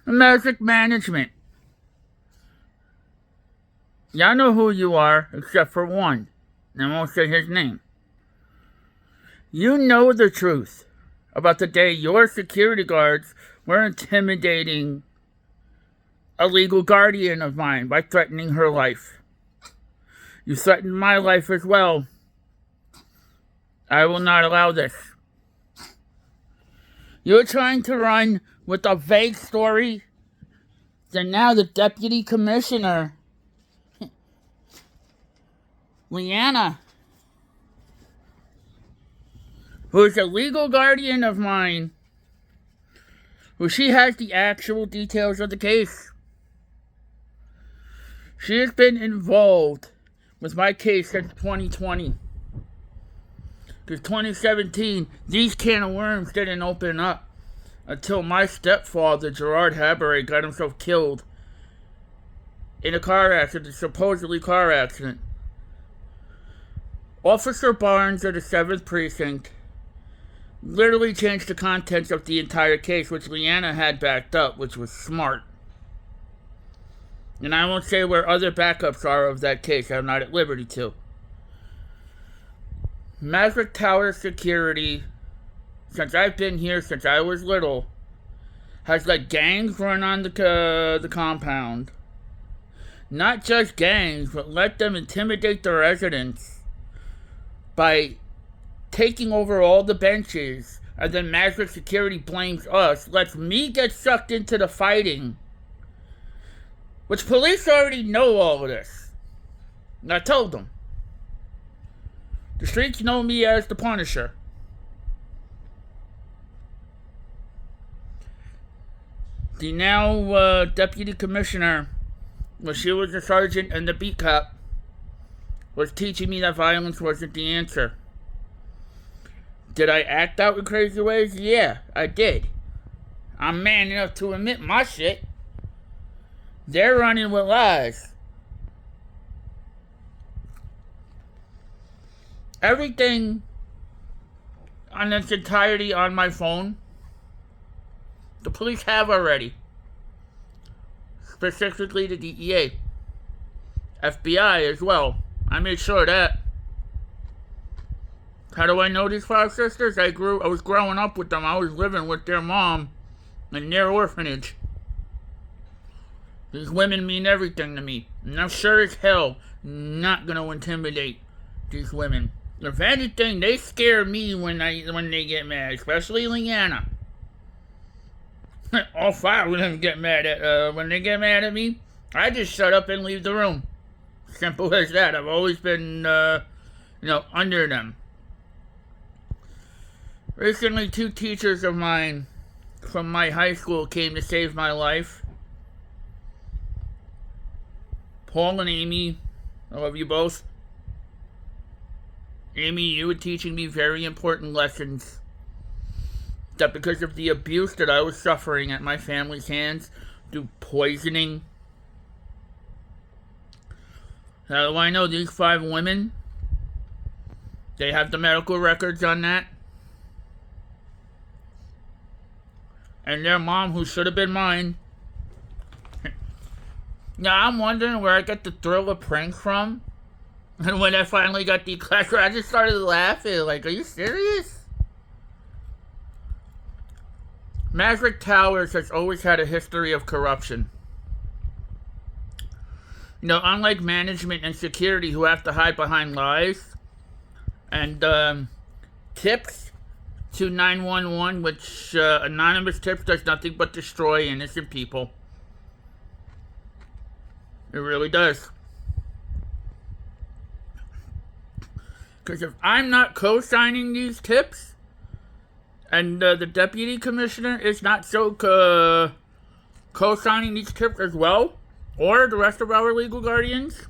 Magic management. Y'all know who you are, except for one. And I won't say his name. You know the truth about the day your security guards were intimidating a legal guardian of mine by threatening her life. You threatened my life as well. I will not allow this. You're trying to run with a vague story. Then now the deputy commissioner, Leanna, who is a legal guardian of mine, who she has the actual details of the case. She has been involved with my case since 2020. Because 2017, these can of worms didn't open up until my stepfather, Gerard Haberay, got himself killed in a car accident, a supposedly car accident. Officer Barnes of the 7th Precinct literally changed the contents of the entire case, which Leanna had backed up, which was smart. And I won't say where other backups are of that case. I'm not at liberty to. Maverick Tower Security, since I've been here since I was little, has let gangs run on the compound. Not just gangs, but let them intimidate the residents by taking over all the benches, and then Maverick Security blames us, lets me get sucked into the fighting, which police already know all of this. And I told them. The streets know me as the Punisher. The now deputy commissioner, when she was a sergeant and the beat cop, was teaching me that violence wasn't the answer. Did I act out in crazy ways? Yeah, I did. I'm man enough to admit my shit. They're running with lies. Everything on its entirety on my phone, the police have already. Specifically the DEA. FBI as well. I made sure of that. How do I know these 5 sisters? I was growing up with them. I was living with their mom in their orphanage. These women mean everything to me. And I'm sure as hell not gonna intimidate these women. If anything, they scare me when they get mad, especially Leanna. All 5 of them get mad at when they get mad at me. I just shut up and leave the room. Simple as that. I've always been under them. Recently, 2 teachers of mine from my high school came to save my life. Paul and Amy, I love you both. Amy, you were teaching me very important lessons. That because of the abuse that I was suffering at my family's hands through poisoning. How do I know these 5 women? They have the medical records on that. And their mom, who should have been mine. Now I'm wondering where I got the thrill of prank from. And when I finally got the class, I just started laughing. Like, are you serious? Maverick Towers has always had a history of corruption. Unlike management and security who have to hide behind lies and tips to 911, which anonymous tips does nothing but destroy innocent people. It really does. Because if I'm not co-signing these tips, and the deputy commissioner is not so co-signing these tips as well, or the rest of our legal guardians,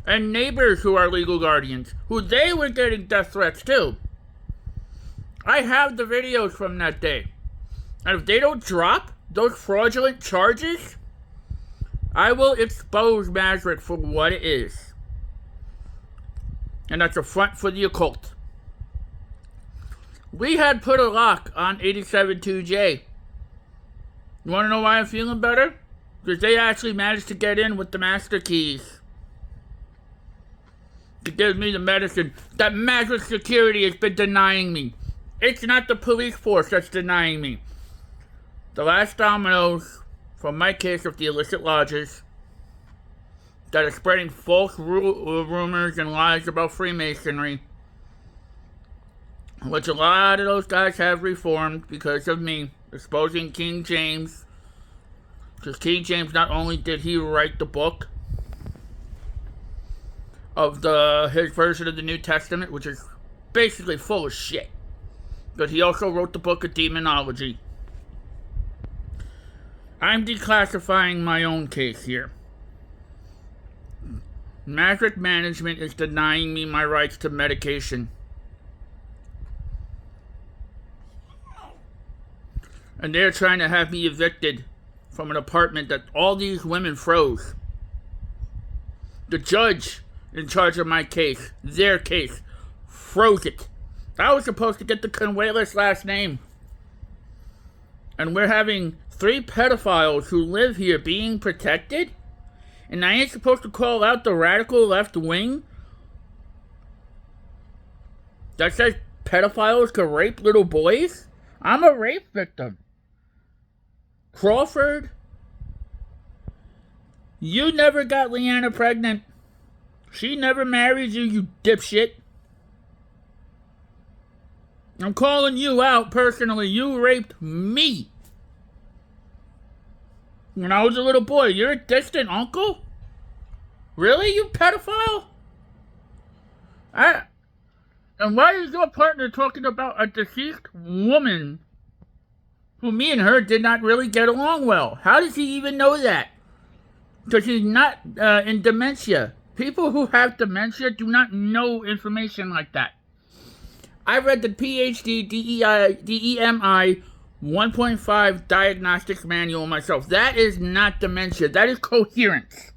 and neighbors who are legal guardians, who they were getting death threats too. I have the videos from that day. And if they don't drop those fraudulent charges, I will expose Maverick for what it is. And that's a front for the occult. We had put a lock on 87-2J. You want to know why I'm feeling better? Because they actually managed to get in with the master keys to give me the medicine that magic security has been denying me. It's not the police force that's denying me. The last dominoes from my case of the illicit lodges that are spreading false rumors and lies about Freemasonry, which a lot of those guys have reformed because of me exposing King James. Because King James, not only did he write the book of his version of the New Testament, which is basically full of shit, but he also wrote the book of demonology. I'm declassifying my own case here. Magic management is denying me my rights to medication. And they're trying to have me evicted from an apartment that all these women froze. The judge in charge of my case, their case, froze it. I was supposed to get the Conwaylis last name. And we're having 3 pedophiles who live here being protected? And I ain't supposed to call out the radical left wing that says pedophiles can rape little boys? I'm a rape victim. Crawford, you never got Leanna pregnant. She never married you, you dipshit. I'm calling you out personally. You raped me when I was a little boy. You're a distant uncle? Really, you pedophile? And why is your partner talking about a deceased woman who me and her did not really get along well? How does he even know that? Because he's not in dementia. People who have dementia do not know information like that. I read the PhD DEMI 1.5 diagnostics manual myself. That is not dementia. That is coherence.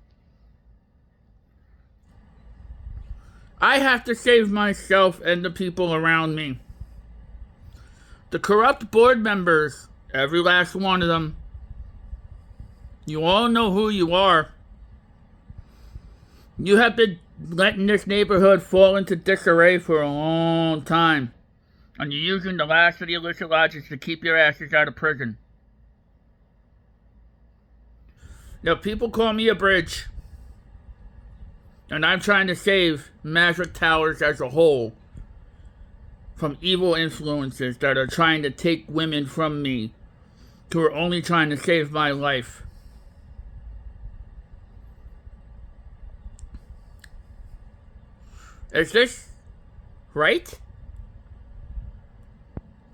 I have to save myself and the people around me. The corrupt board members, every last one of them, you all know who you are. You have been letting this neighborhood fall into disarray for a long time. And you're using the last of the illicit lodges to keep your asses out of prison. Now, people call me a bridge. And I'm trying to save Magic Towers as a whole from evil influences that are trying to take women from me, who are only trying to save my life. Is this right?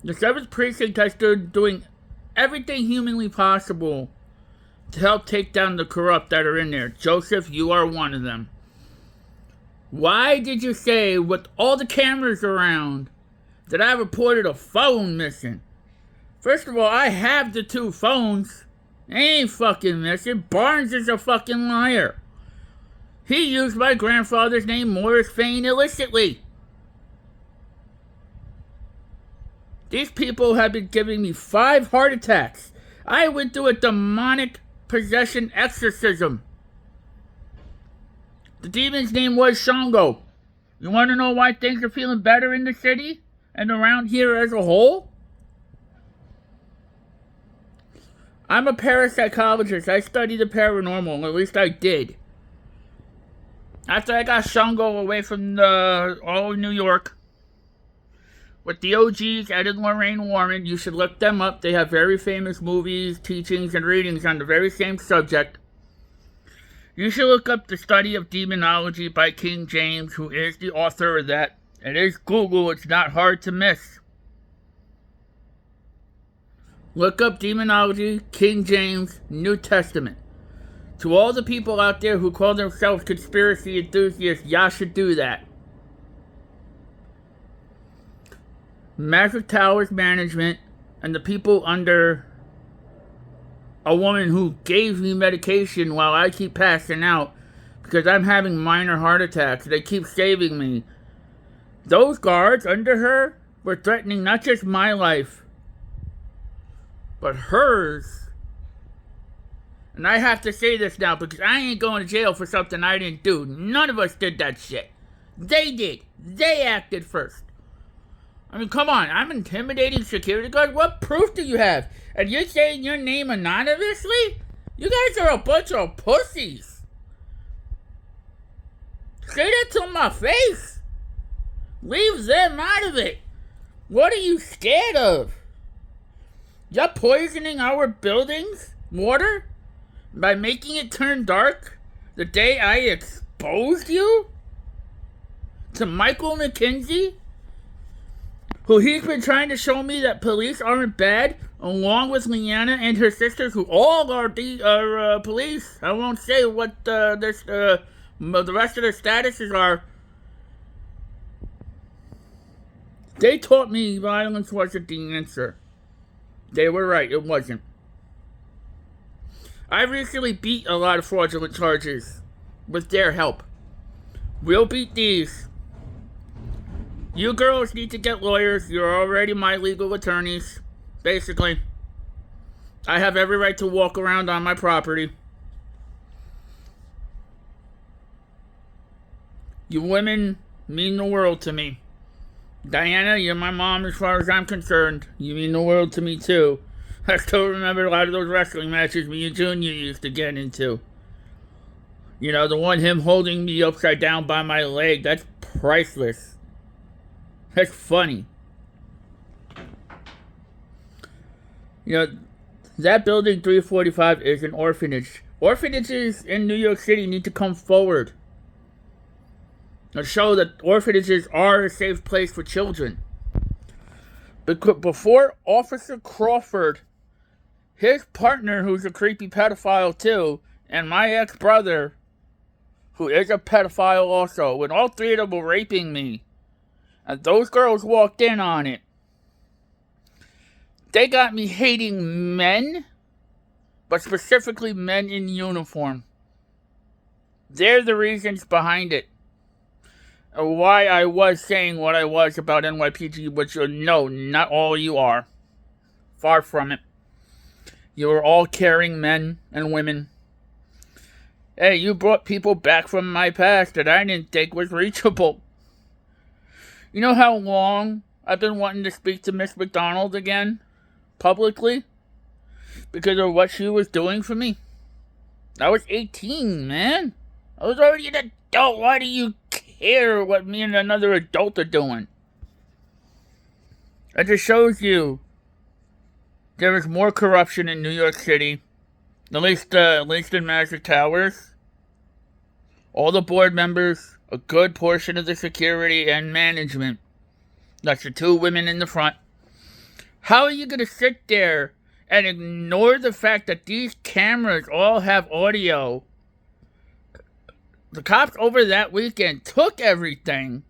The 7th Precinct has been doing everything humanly possible to help take down the corrupt that are in there. Joseph, you are one of them. Why did you say, with all the cameras around, that I reported a phone missing? First of all, I have the 2 phones. They ain't fucking missing. Barnes is a fucking liar. He used my grandfather's name, Morris Fain, illicitly. These people have been giving me 5 heart attacks. I went through a demonic possession exorcism. The demon's name was Shango. You want to know why things are feeling better in the city and around here as a whole? I'm a parapsychologist. I study the paranormal, at least I did. After I got Shango away from all of New York, with the OGs, Ed and Lorraine Warren, you should look them up. They have very famous movies, teachings, and readings on the very same subject. You should look up The Study of Demonology by King James, who is the author of that. It is Google. It's not hard to miss. Look up Demonology, King James, New Testament. To all the people out there who call themselves conspiracy enthusiasts, y'all should do that. Magic Towers Management and the people under a woman who gave me medication while I keep passing out because I'm having minor heart attacks. They keep saving me. Those guards under her were threatening not just my life, but hers And I have to say this now because I ain't going to jail for something I didn't do. None of us did that shit. They did. They acted first. I mean, come on. I'm intimidating security guards. What proof do you have? And you're saying your name anonymously? You guys are a bunch of pussies. Say that to my face. Leave them out of it. What are you scared of? You're poisoning our buildings' water by making it turn dark the day I exposed you to Michael McKenzie, who he's been trying to show me that police aren't bad, along with Leanna and her sisters, who all are police. I won't say what the rest of their statuses are. They taught me violence wasn't the answer. They were right, it wasn't. I recently beat a lot of fraudulent charges with their help. We'll beat these. You girls need to get lawyers. You're already my legal attorneys. Basically. I have every right to walk around on my property. You women mean the world to me. Diana, you're my mom as far as I'm concerned. You mean the world to me too. I still remember a lot of those wrestling matches me and Junior used to get into. You know, the one him holding me upside down by my leg. That's priceless. That's funny. You know, that building 345 is an orphanage. Orphanages in New York City need to come forward and show that orphanages are a safe place for children. Because before Officer Crawford, his partner, who's a creepy pedophile too, and my ex-brother, who is a pedophile also, when all three of them were raping me, and those girls walked in on it, they got me hating men, but specifically men in uniform. They're the reasons behind it. Why I was saying what I was about NYPD, which no, not all you are. Far from it. You are all caring men and women. Hey, you brought people back from my past that I didn't think was reachable. You know how long I've been wanting to speak to Miss McDonald again? Publicly? Because of what she was doing for me? I was 18, man. I was already an adult. Why do you care what me and another adult are doing? It just shows you there is more corruption in New York City, at least in Magic Towers. All the board members, a good portion of the security and management. That's the two women in the front. How are you going to sit there and ignore the fact that these cameras all have audio? The cops over that weekend took everything.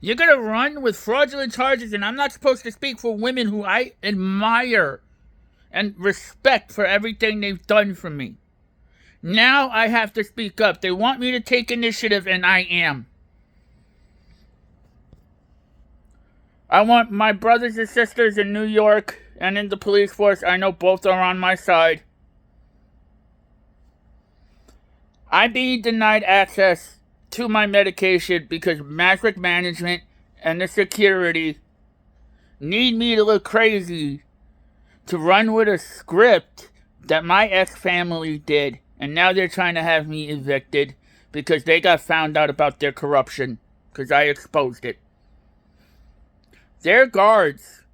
You're going to run with fraudulent charges, and I'm not supposed to speak for women who I admire and respect for everything they've done for me. Now I have to speak up. They want me to take initiative, and I am. I want my brothers and sisters in New York and in the police force. I know both are on my side. I'm being denied access to my medication because Magic Management and the security need me to look crazy to run with a script that my ex-family did. And now they're trying to have me evicted because they got found out about their corruption because I exposed it. Their guards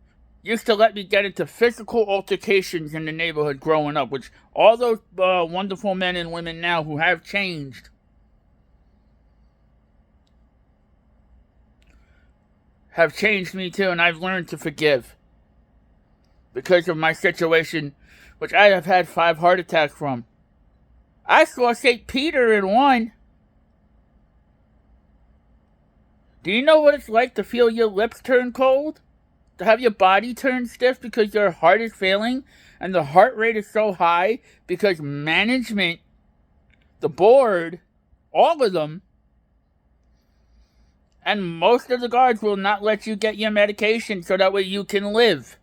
used to let me get into physical altercations in the neighborhood growing up, which all those wonderful men and women now who have changed have changed me too, and I've learned to forgive because of my situation, which I have had 5 heart attacks from. I saw St. Peter in one. Do you know what it's like to feel your lips turn cold? To have your body turn stiff because your heart is failing and the heart rate is so high because management, the board, all of them, and most of the guards will not let you get your medication so that way you can live.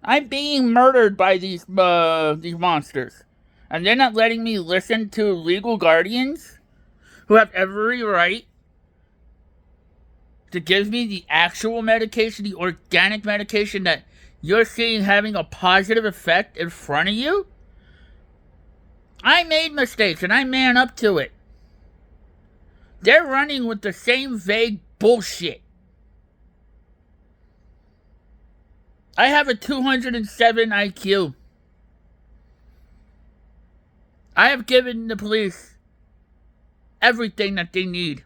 I'm being murdered by these monsters. And they're not letting me listen to legal guardians who have every right to give me the actual medication, the organic medication that you're seeing having a positive effect in front of you. I made mistakes and I man up to it. They're running with the same vague bullshit. I have a 207 IQ. I have given the police everything that they need.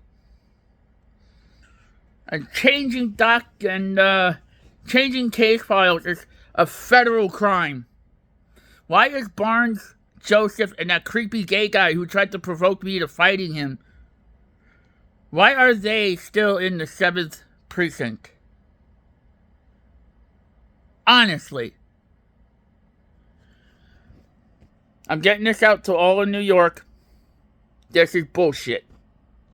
And changing changing case files is a federal crime. Why is Barnes, Joseph, and that creepy gay guy who tried to provoke me to fighting him, why are they still in the 7th precinct? Honestly. I'm getting this out to all of New York. This is bullshit.